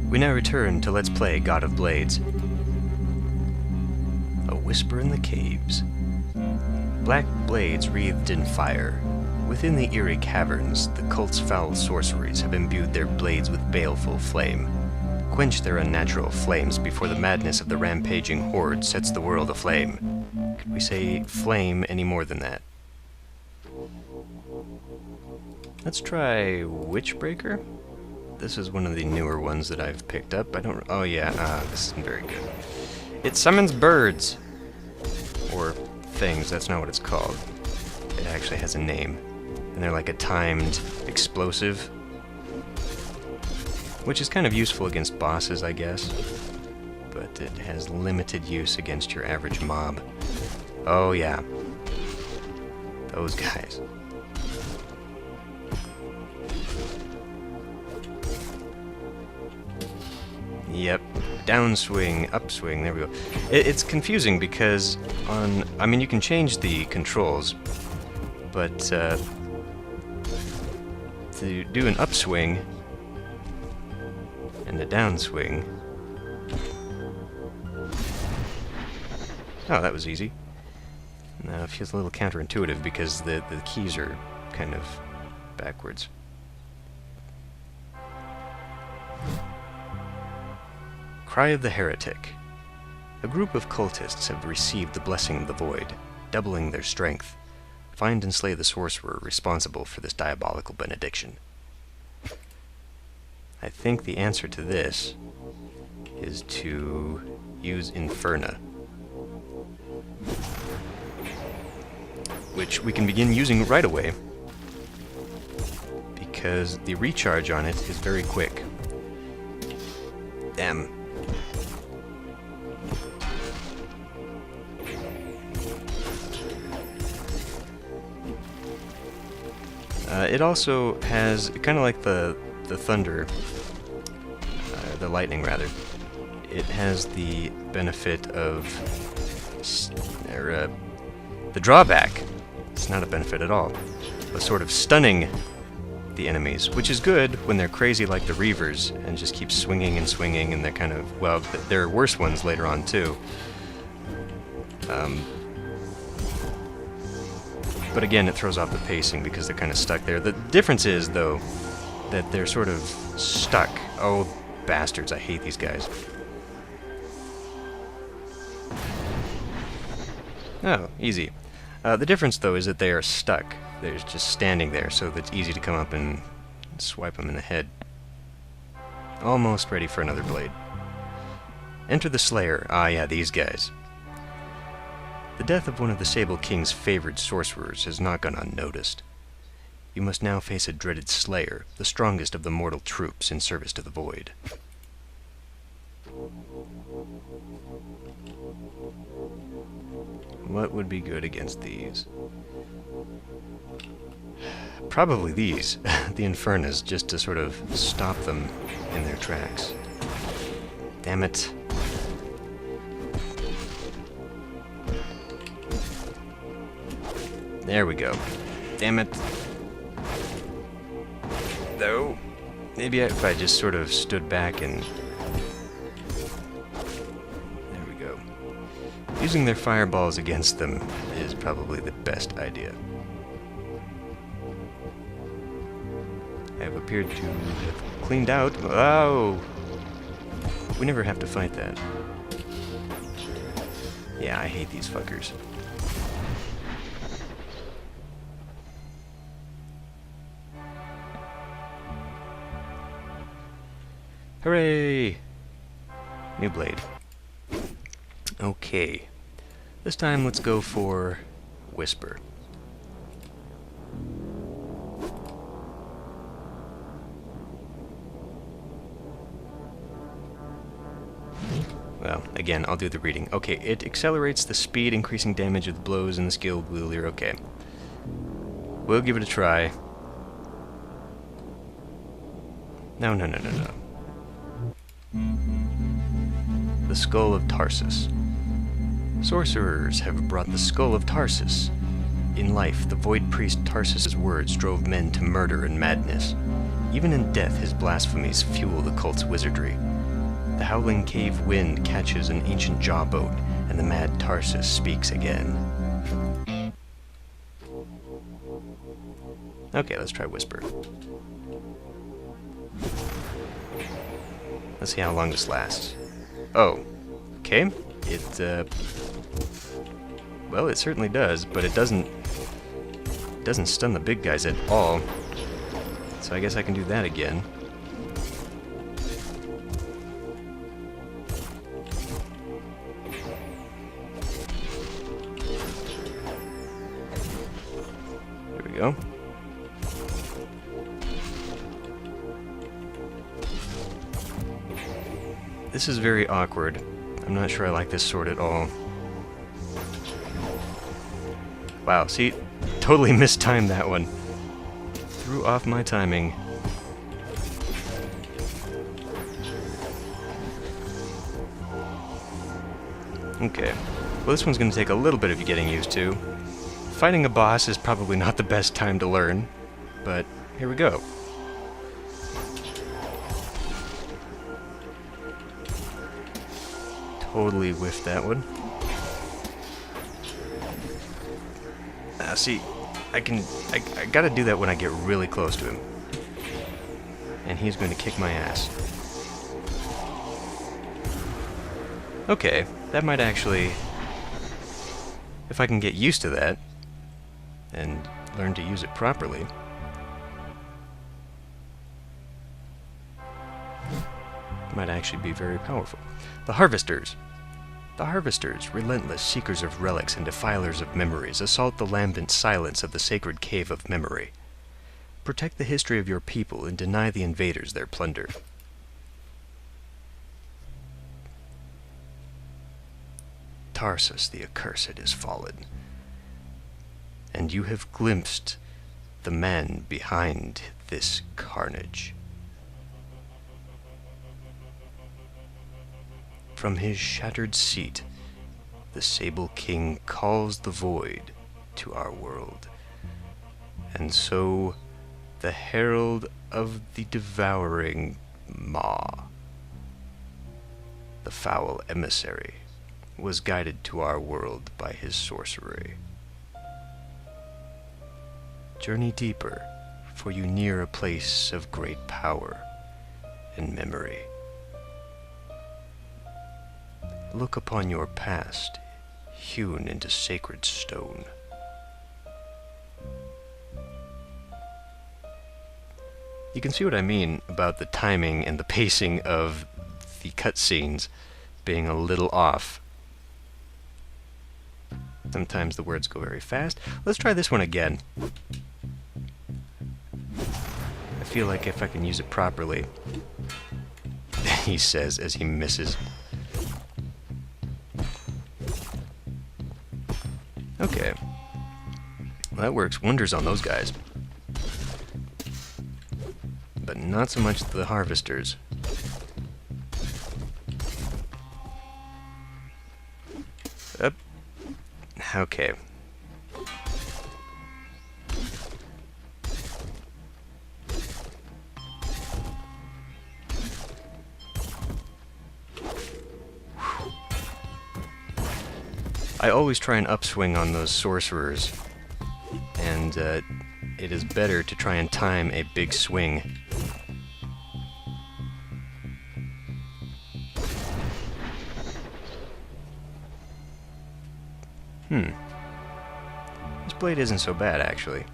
We now return to Let's Play God of Blades. A whisper in the caves. Black blades wreathed in fire. Within the eerie caverns, the cult's foul sorceries have imbued their blades with baleful flame. Quench their unnatural flames before the madness of the rampaging horde sets the world aflame. Could we say flame any more than that? Let's try Witchbreaker. This is one of the newer ones that I've picked up. Oh yeah, this isn't very good. It summons birds. Or things, that's not what it's called. It actually has a name. And they're like a timed explosive. Which is kind of useful against bosses, I guess. But it has limited use against your average mob. Oh yeah. Those guys. Yep. Downswing, upswing, there we go. It's confusing because you can change the controls, but to do an upswing and a downswing... Oh, that was easy. Now it feels a little counterintuitive because the keys are kind of backwards. Cry of the Heretic. A group of cultists have received the blessing of the Void, doubling their strength. Find and slay the sorcerer responsible for this diabolical benediction. I think the answer to this is to use Inferna, which we can begin using right away, because the recharge on it is very quick. Damn. It also has, kind of like the thunder, the lightning rather, it has the benefit of, the drawback, it's not a benefit at all, but sort of stunning the enemies, which is good when they're crazy like the Reavers and just keep swinging and swinging, and they're kind of, well, there are worse ones later on too. But again, it throws off the pacing because they're kind of stuck there. The difference is, though, that they're sort of stuck. Oh, bastards, I hate these guys. Oh, easy. The difference, though, is that they are stuck. They're just standing there, so that it's easy to come up and swipe them in the head. Almost ready for another blade. Enter the Slayer. Ah, yeah, these guys. The death of one of the Sable King's favored sorcerers has not gone unnoticed. You must now face a dreaded Slayer, the strongest of the mortal troops in service to the Void. What would be good against these? Probably these, the Infernas, just to sort of stop them in their tracks. Damn it. There we go. Damn it. Though, maybe if I just sort of stood back and... There we go. Using their fireballs against them is probably the best idea. I have appeared to have cleaned out... Oh! We never have to fight that. Yeah, I hate these fuckers. Hooray! New blade. Okay. This time let's go for Whisper. Well, again, I'll do the reading. Okay, it accelerates the speed, increasing damage of the blows and the skilled wielder. Okay. We'll give it a try. No. The Skull of Tarsus. Sorcerers have brought the Skull of Tarsus. In life, the Void Priest Tarsus's words drove men to murder and madness. Even in death, his blasphemies fuel the cult's wizardry. The howling cave wind catches an ancient jawboat, and the mad Tarsus speaks again. Okay, let's try whisper. Let's see how long this lasts. Oh, okay. Well, it certainly does, but it doesn't stun the big guys at all. So I guess I can do that again. There we go. This is very awkward. I'm not sure I like this sword at all. Wow, see, totally mistimed that one. Threw off my timing. Okay, well this one's going to take a little bit of getting used to. Fighting a boss is probably not the best time to learn, but here we go. Totally whiffed that one. See, I gotta do that when I get really close to him. And he's going to kick my ass. Okay, that might actually... If I can get used to that, and learn to use it properly... might actually be very powerful. The Harvesters. The Harvesters, relentless seekers of relics and defilers of memories, assault the lambent silence of the sacred cave of memory. Protect the history of your people and deny the invaders their plunder. Tarsus the accursed is fallen, and you have glimpsed the man behind this carnage. From his shattered seat, the Sable King calls the void to our world. And so, the herald of the devouring Maw, the foul emissary, was guided to our world by his sorcery. Journey deeper, for you near a place of great power and memory. Look upon your past, hewn into sacred stone. You can see what I mean about the timing and the pacing of the cutscenes being a little off. Sometimes the words go very fast. Let's try this one again. I feel like if I can use it properly, he says as he misses. Okay. Well, that works wonders on those guys. But not so much the Harvesters. Up. Okay. I always try and upswing on those sorcerers, and it is better to try and time a big swing. This blade isn't so bad, actually.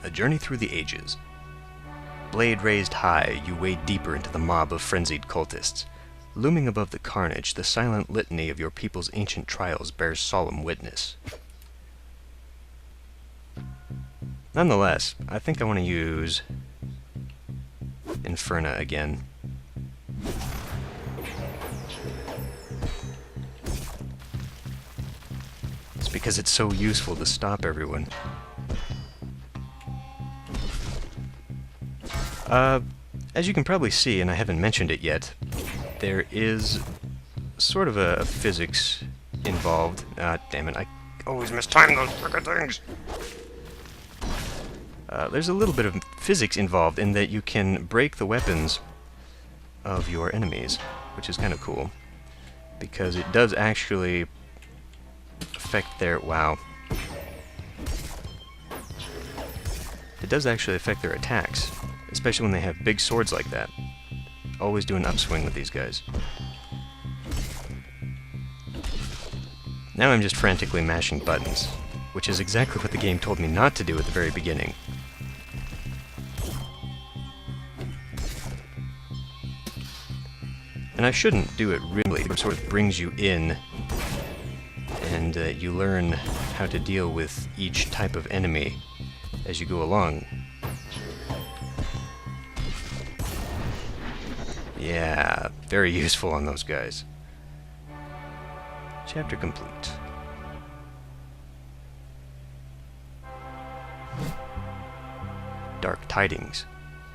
A journey through the ages. Blade raised high, you wade deeper into the mob of frenzied cultists. Looming above the carnage, the silent litany of your people's ancient trials bears solemn witness. Nonetheless, I think I want to use Inferna again. It's because it's so useful to stop everyone. As you can probably see, and I haven't mentioned it yet, there is sort of a physics involved. Damn it, I always mistime those frickin' things! There's a little bit of physics involved in that you can break the weapons of your enemies, which is kind of cool, because it does actually affect their... wow. It does actually affect their attacks, especially when they have big swords like that. Always do an upswing with these guys. Now I'm just frantically mashing buttons, which is exactly what the game told me not to do at the very beginning. And I shouldn't do it really. It sort of brings you in, and you learn how to deal with each type of enemy as you go along. Yeah, very useful on those guys. Chapter complete. Dark tidings.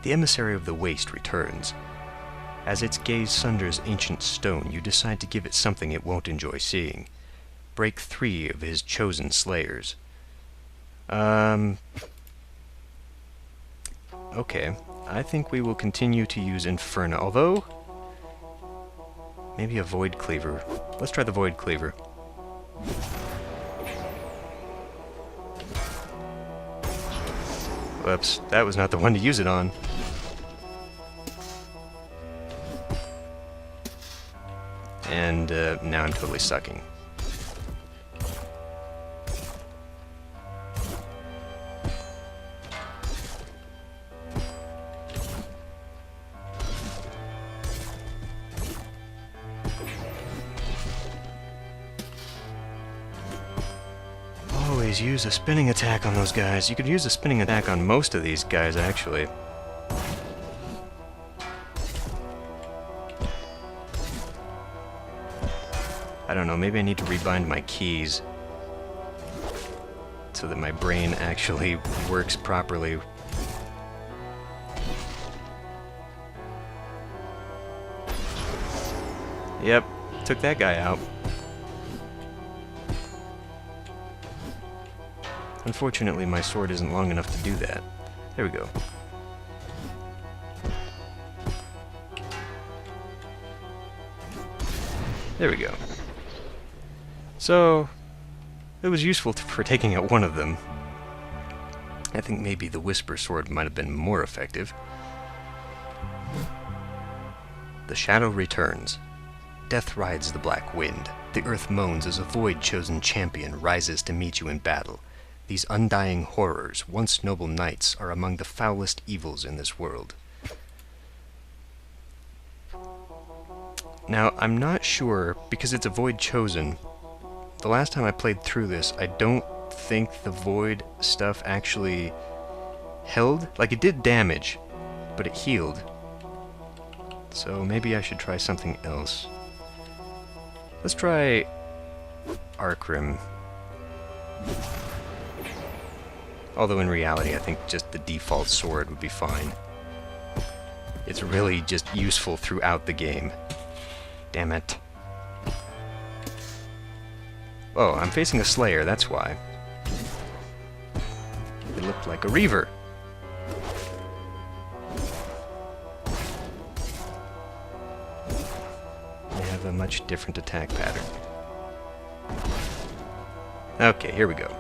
The emissary of the waste returns. As its gaze sunders ancient stone, you decide to give it something it won't enjoy seeing. Break 3 of his chosen slayers. Okay. I think we will continue to use Inferno, although... maybe a Void Cleaver. Let's try the Void Cleaver. Whoops, that was not the one to use it on. And now I'm totally sucking. Always use a spinning attack on those guys. You could use a spinning attack on most of these guys, actually. I don't know, maybe I need to rebind my keys so that my brain actually works properly. Yep, took that guy out. Unfortunately, my sword isn't long enough to do that. There we go. There we go. So, it was useful for taking out one of them. I think maybe the Whisper Sword might have been more effective. The shadow returns. Death rides the black wind. The earth moans as a void-chosen champion rises to meet you in battle. These undying horrors, once noble knights, are among the foulest evils in this world. Now, I'm not sure, because it's a Void Chosen. The last time I played through this, I don't think the Void stuff actually held. Like, it did damage, but it healed. So maybe I should try something else. Let's try Arcrim. Although in reality, I think just the default sword would be fine. It's really just useful throughout the game. Damn it. Oh, I'm facing a Slayer, that's why. It looked like a Reaver. They have a much different attack pattern. Okay, here we go.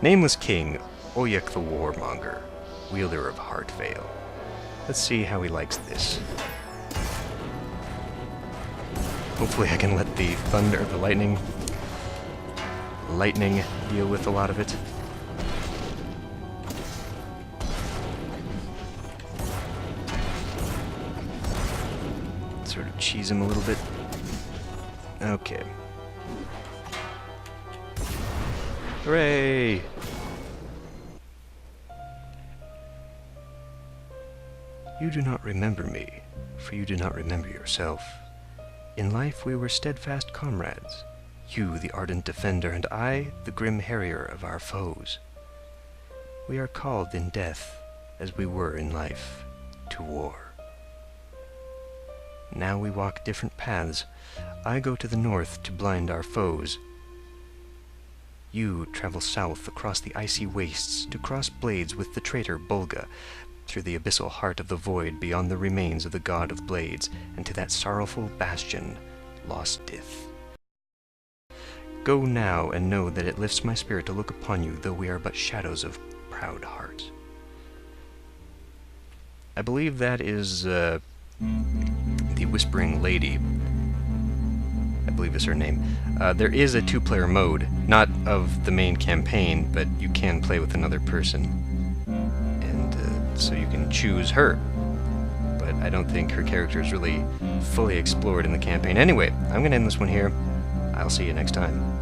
Nameless King, Oyek the Warmonger, wielder of Heartvale. Let's see how he likes this. Hopefully I can let the thunder, the lightning deal with a lot of it. Sort of cheese him a little bit. Okay. Hooray! You do not remember me, for you do not remember yourself. In life we were steadfast comrades, you the ardent defender, and I the grim harrier of our foes. We are called in death, as we were in life, to war. Now we walk different paths. I go to the north to blind our foes. You travel south across the icy wastes to cross blades with the traitor Bolga, through the abyssal heart of the void beyond the remains of the god of blades, and to that sorrowful bastion, Lost Dith. Go now and know that it lifts my spirit to look upon you, though we are but shadows of proud heart. I believe that is, the Whispering Lady. I believe is her name. There is a two-player mode, not of the main campaign, but you can play with another person. And so you can choose her. But I don't think her character is really fully explored in the campaign. Anyway, I'm going to end this one here. I'll see you next time.